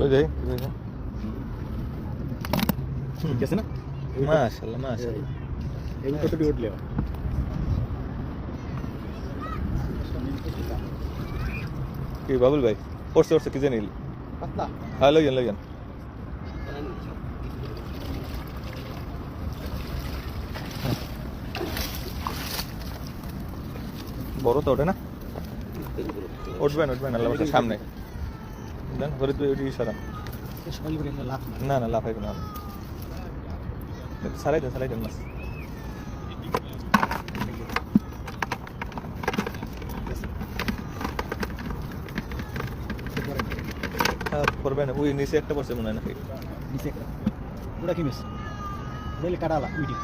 ওই দেখ ঠিক আছে না? মাশাআল্লাহ মাশাআল্লাহ এই কতটি উঠলে কি বাবুল ভাই পড়ছে কি জানিল পাতলা হ্যাঁ লইয়েন বড় তো ওঠে না উঠবেন আল্লাহ বাসার সামনে দেন ধরে তুই ওই সারা সকাল করে লাভ না লাফাইবে না সারাই দেন মাছ করবেন ওই নিচে একটা পড়ছে মনে হয় নাকি নিচে ওটা কি মিস বলে কাটালা উইটি